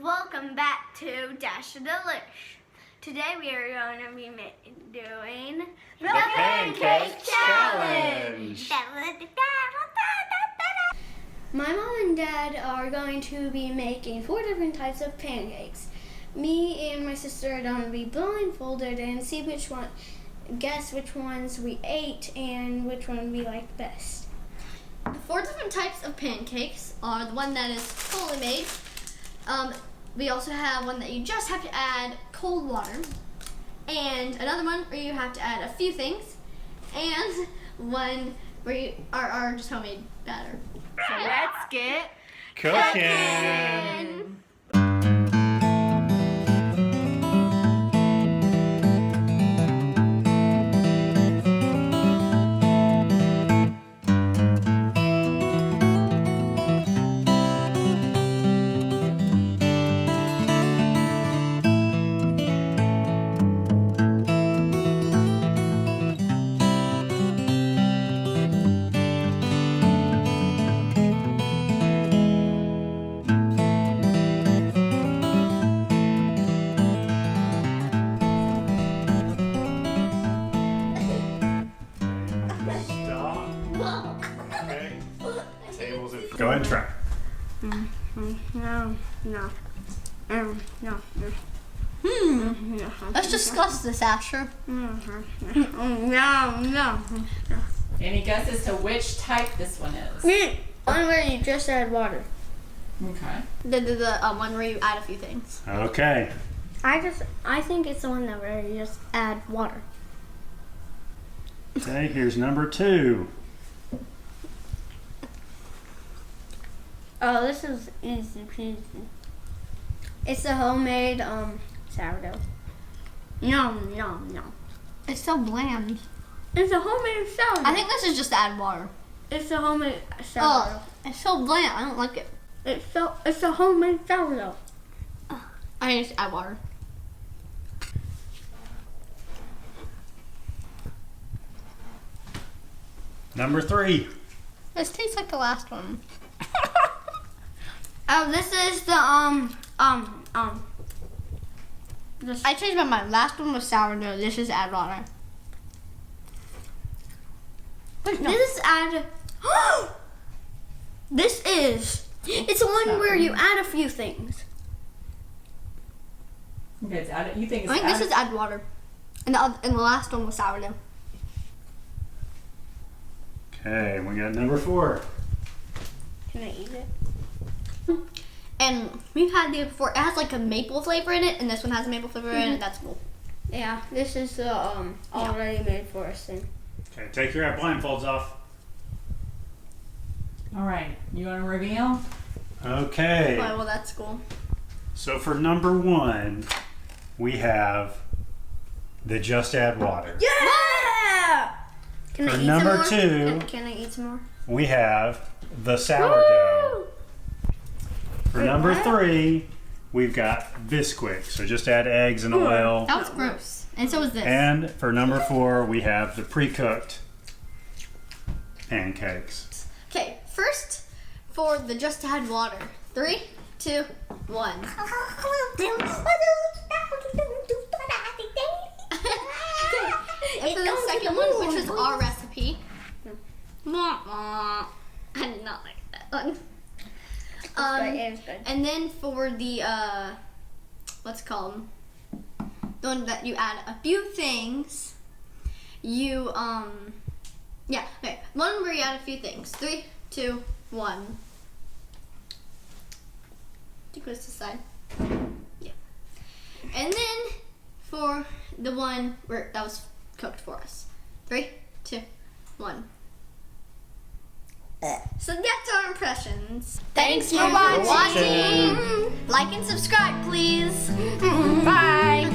Welcome back to Delish. Today we are going to be doing the Pancake Challenge. My mom and dad are going to be making 4 different types of pancakes. Me and my sister are going to be blindfolded and guess which ones we ate and which one we liked best. The 4 different types of pancakes are the one that is fully made. We also have one that you just have to add cold water, and another one where you have to add a few things, and one where you are just homemade batter. So let's get cooking. Go ahead and try. No. Let's discuss this, Asher. No. Any guesses to which type this one is? One where you just add water. Okay. The one where you add a few things. Okay. I think it's the one that where you just add water. Okay, here's number 2. Oh, this is easy peasy. It's the homemade sourdough. No. It's so bland. It's a homemade sourdough. I think this is just to add water. It's a homemade sourdough. It's so bland. I don't like it. It's a homemade sourdough. I need to add water. Number 3. This tastes like the last one. Oh, this is the I changed my mind. Last one was sourdough. This is add water. Wait, no. This is add. It's the one where you add a few things. Okay, it's add, you think it's I think this is add water. And the last one was sourdough. Okay, we got number 4. Can I eat it? And we've had these before. It has like a maple flavor in it, and this one has a maple flavor in it. That's cool. Yeah, this is the already made for us thing. Okay, take your blindfolds off. All right, you want to reveal? Okay. Oh, well, that's cool. So for number 1, we have the just add water. Yeah! Can For I eat number some more? 2, Can I eat some more? we have the sourdough. Woo! For number 3, we've got Bisquick. So just add eggs and oil. That was gross. And so was this. And for number 4, we have the pre-cooked pancakes. Okay, first for the just add water. 3, 2, 1. And for the second one, which was our recipe. I did not like that one. It's good. And then for the what's it called? The one that you add a few things. You yeah, okay. One where you add a few things. 3, 2, 1. Take this aside. Yeah. And then for the one where that was cooked for us. 3, 2, 1. So that's our impressions. Thanks for watching. Like and subscribe, please. Bye.